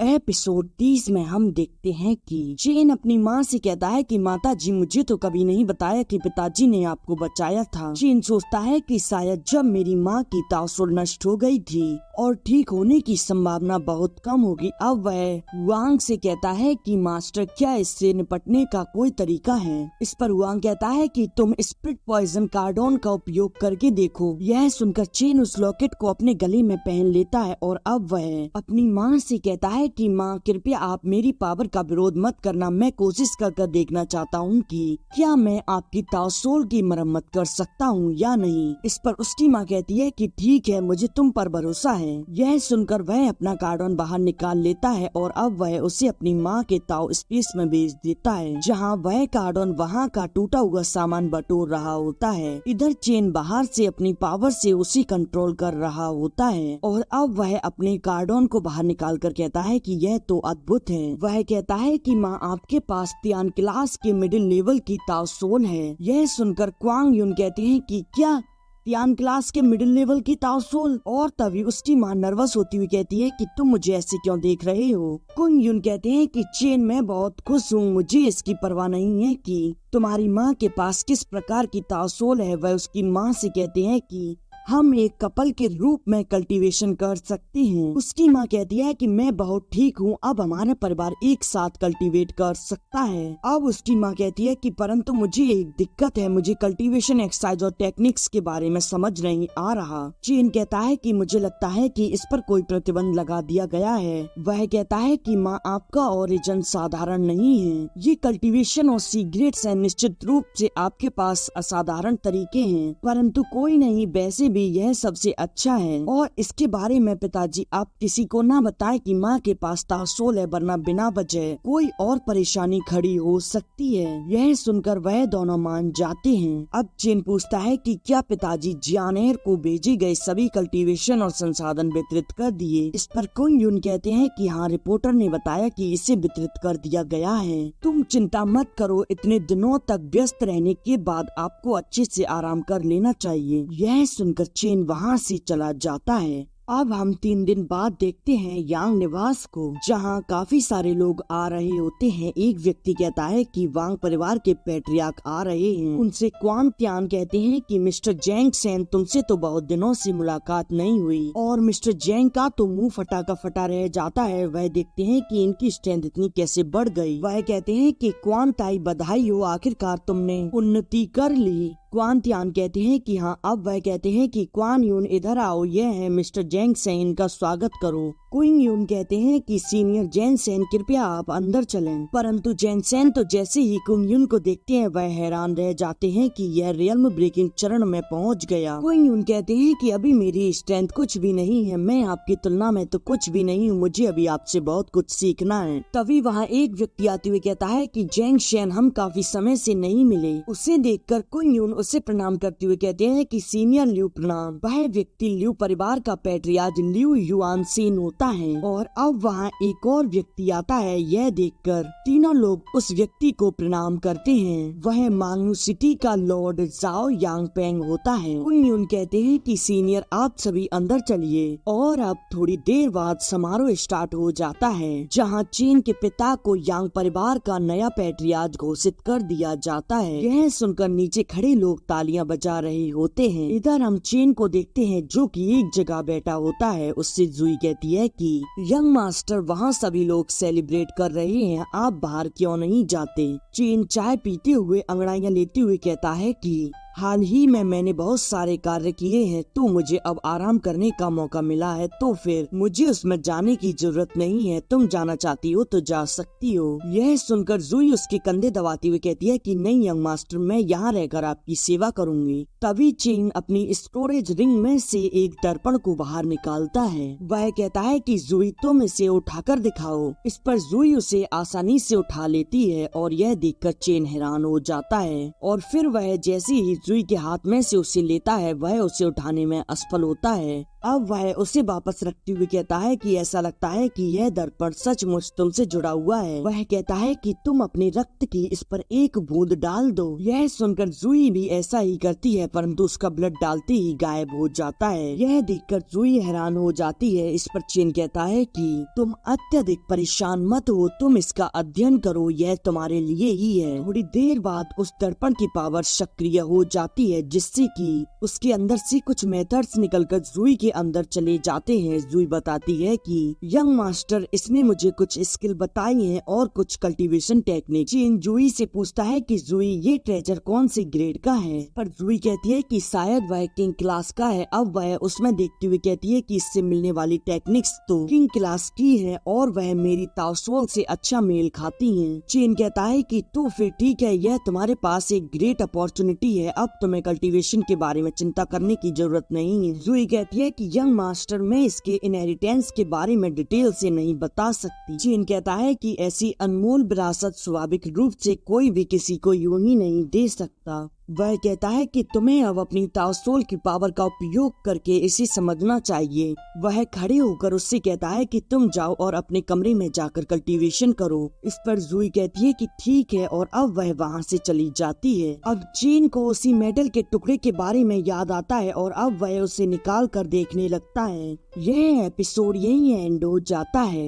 Episode 30 में हम देखते हैं कि चेन अपनी माँ से कहता है कि माता जी, मुझे तो कभी नहीं बताया कि पिताजी ने आपको बचाया था। चेन सोचता है कि शायद जब मेरी माँ की तासुर नष्ट हो गई थी और ठीक होने की संभावना बहुत कम होगी, अब वह वांग से कहता है कि मास्टर, क्या इससे निपटने का कोई तरीका है। इस पर वांग कहता है कि तुम स्प्रिट पॉइजन कार्डोन का उपयोग करके देखो। यह सुनकर चेन उस लॉकेट को अपने गले में पहन लेता है और अब वह अपनी माँ से कहता है कि माँ, कृपया आप मेरी पावर का विरोध मत करना। मैं कोशिश कर देखना चाहता हूँ कि क्या मैं आपकी तासोल की मरम्मत कर सकता हूँ या नहीं। इस पर उसकी माँ कहती है कि ठीक है, मुझे तुम पर भरोसा है। यह सुनकर वह अपना कार्डन बाहर निकाल लेता है और अब वह उसे अपनी माँ के ताओ स्पेस में भेज देता है, जहाँ वह कार्डन वहाँ का टूटा हुआ सामान बटोर रहा होता है। इधर चेन बाहर से अपनी पावर से उसे कंट्रोल कर रहा होता है और अब वह अपने कार्डन को बाहर निकाल कर कहता है कि यह तो अद्भुत है। वह कहता है कि माँ, आपके पास तियान क्लास के मिडिल लेवल की ताओसोल है। यह सुनकर क्वांग यून कहते हैं कि क्या तियान क्लास के मिडिल लेवल की ताओसोल, और तभी उसकी माँ नर्वस होती हुई कहती है कि तुम मुझे ऐसे क्यों देख रहे हो। कुंग यून कहते हैं कि चेन, मैं बहुत खुश हूँ, मुझे इसकी परवाह नहीं है कि तुम्हारी माँ के पास किस प्रकार की ताओसोल है। वह उसकी माँ से कहते हैं कि हम एक कपल के रूप में कल्टीवेशन कर सकते हैं। उसकी माँ कहती है कि मैं बहुत ठीक हूँ, अब हमारा परिवार एक साथ कल्टीवेट कर सकता है। अब उसकी माँ कहती है कि परंतु मुझे एक दिक्कत है, मुझे कल्टीवेशन एक्सरसाइज और टेक्निक्स के बारे में समझ नहीं आ रहा। चेन कहता है कि मुझे लगता है कि इस पर कोई प्रतिबंध लगा दिया गया है। वह कहता है कि माँ, आपका ओरिजिन साधारण नहीं है। ये कल्टीवेशन और सीक्रेट्स है, निश्चित रूप से आपके पास असाधारण तरीके हैं, परंतु कोई नहीं, वैसे भी यह सबसे अच्छा है। और इसके बारे में पिताजी, आप किसी को ना बताएं कि माँ के पास तासोल है, वरना बिना वजह कोई और परेशानी खड़ी हो सकती है। यह सुनकर वह दोनों मान जाते हैं। अब चेन पूछता है कि क्या पिताजी जियानेर को भेजे गए सभी कल्टीवेशन और संसाधन वितरित कर दिए। इस पर कुंग यून कहते हैं कि हाँ, रिपोर्टर ने बताया कि इसे वितरित कर दिया गया है। तुम चिंता मत करो, इतने दिनों तक व्यस्त रहने के बाद आपको अच्छे से आराम कर लेना चाहिए। यह सुनकर चेन वहाँ से चला जाता है। अब हम 3 दिन बाद देखते हैं यांग निवास को, जहाँ काफी सारे लोग आ रहे होते हैं। एक व्यक्ति कहता है कि वांग परिवार के पैट्रियार्क आ रहे हैं। उनसे क्वान त्यान कहते हैं कि मिस्टर जेंग सेन, तुमसे तो बहुत दिनों से मुलाकात नहीं हुई। और मिस्टर जेंग का तो मुंह फटा का फटा रह जाता है। वह देखते हैं कि इनकी स्ट्रेंथ इतनी कैसे बढ़ गई। वह कहते हैं कि क्वान ताई, बधाई हो, आखिरकार तुमने उन्नति कर ली। क्वान त्यान कहते हैं कि हाँ। अब वह कहते हैं कि क्वान यून, इधर आओ, यह है मिस्टर जेंग सेन, का स्वागत करो। क्विंग यून कहते हैं कि सीनियर जैन सेन, कृपया आप अंदर चलें। परंतु जैन सेन तो जैसे ही क्विंग यून को देखते हैं वह हैरान रह जाते हैं कि यह रियल्म ब्रेकिंग चरण में पहुंच गया। क्विंग यून कहते हैं कि अभी मेरी स्ट्रेंथ कुछ भी नहीं है, मैं आपकी तुलना में तो कुछ भी नहीं हूँ, मुझे अभी आपसे बहुत कुछ सीखना है। तभी वहाँ एक व्यक्ति आते हुए कहता है कि जेंग शेन, हम काफी समय से नहीं मिले। उसे देखकर क्विंग यून उसे प्रणाम करते हुए कहते हैं कि सीनियर ल्यू प्रणाम। वह व्यक्ति ल्यू परिवार का पैट्रियार्क ल्यू युआन सेन होता है। और अब वहाँ एक और व्यक्ति आता है। यह देखकर तीनों लोग उस व्यक्ति को प्रणाम करते हैं। वह मांगू सिटी का लॉर्ड जाओ यांग पेंग होता है। क्विंग यून कहते हैं कि सीनियर, आप सभी अंदर चलिए। और अब थोड़ी देर बाद समारोह स्टार्ट हो जाता है, जहाँ चेन के पिता को यांग परिवार का नया पैट्रियार्क घोषित कर दिया जाता है। यह सुनकर नीचे खड़े लोग तालियां बजा रहे होते हैं। इधर हम चेन को देखते हैं, जो कि एक जगह बैठा होता है। उससे जुई कहती है कि यंग मास्टर, वहाँ सभी लोग सेलिब्रेट कर रहे हैं, आप बाहर क्यों नहीं जाते। चेन चाय पीते हुए अंगड़ाइयाँ लेते हुए कहता है कि हाल ही में मैंने बहुत सारे कार्य किए हैं, तो मुझे अब आराम करने का मौका मिला है, तो फिर मुझे उसमें जाने की जरूरत नहीं है। तुम जाना चाहती हो तो जा सकती हो। यह सुनकर जुई उसके कंधे दबाती हुई कहती है कि नहीं यंग मास्टर, मैं यहाँ रहकर आपकी सेवा करूँगी। तभी चेन अपनी स्टोरेज रिंग में से एक दर्पण को बाहर निकालता है। वह कहता है कि जुई, तुम इसे उठाकर दिखाओ। इस पर जुई उसे आसानी से उठा लेती है और यह देखकर चेन हैरान हो जाता है। और फिर वह जैसे ही जुई के हाथ में से उसे लेता है, वह उसे उठाने में असफल होता है। अब वह उसे वापस रखते हुए कहता है कि ऐसा लगता है कि यह दर्पण सचमुच तुमसे जुड़ा हुआ है। वह कहता है कि तुम अपने रक्त की इस पर एक बूंद डाल दो। यह सुनकर जूही भी ऐसा ही करती है, परंतु उसका ब्लड डालते ही गायब हो जाता है। यह देखकर जूही हैरान हो जाती है। इस पर चेन कहता है कि तुम अत्यधिक परेशान मत हो, तुम इसका अध्ययन करो, यह तुम्हारे लिए ही है। थोड़ी देर बाद उस दर्पण की पावर सक्रिय हो जाती है, जिससे कि उसके अंदर से कुछ मेथड्स निकलकर जूही के अंदर चले जाते हैं। जूही बताती है कि यंग मास्टर, इसने मुझे कुछ स्किल बताई है और कुछ कल्टीवेशन टेक्निक। चेन जूही से पूछता है कि जूही, ये ट्रेजर कौन से ग्रेड का है? पर जूही कहती है कि शायद वह किंग क्लास का है। अब वह उसमें देखते हुए कहती है कि इससे मिलने वाली टेक्निक्स तो किंग क्लास की है और वह मेरी ताओसोल से अच्छा मेल खाती हैं। चेन कहता है कि तो फिर ठीक है, यह तुम्हारे पास एक ग्रेट अपॉर्चुनिटी है, अब तुम्हें कल्टीवेशन के बारे में चिंता करने की जरूरत नहीं है। जूही कहती है कि यंग मास्टर, मैं इसके इनहेरिटेंस के बारे में डिटेल से नहीं बता सकती। चेन कहता है कि ऐसी अनमोल विरासत स्वाभाविक रूप से कोई भी किसी को यूं ही नहीं दे सकता। वह कहता है कि तुम्हें अब अपनी ताओसोल की पावर का उपयोग करके इसे समझना चाहिए। वह खड़े होकर उससे कहता है कि तुम जाओ और अपने कमरे में जाकर कल्टीवेशन करो। इस पर जूही कहती है कि ठीक है और अब वह वहां से चली जाती है। अब चेन को उसी मेटल के टुकड़े के बारे में याद आता है और अब वह उसे निकाल कर देखने लगता है। यह एपिसोड यही एंड हो जाता है।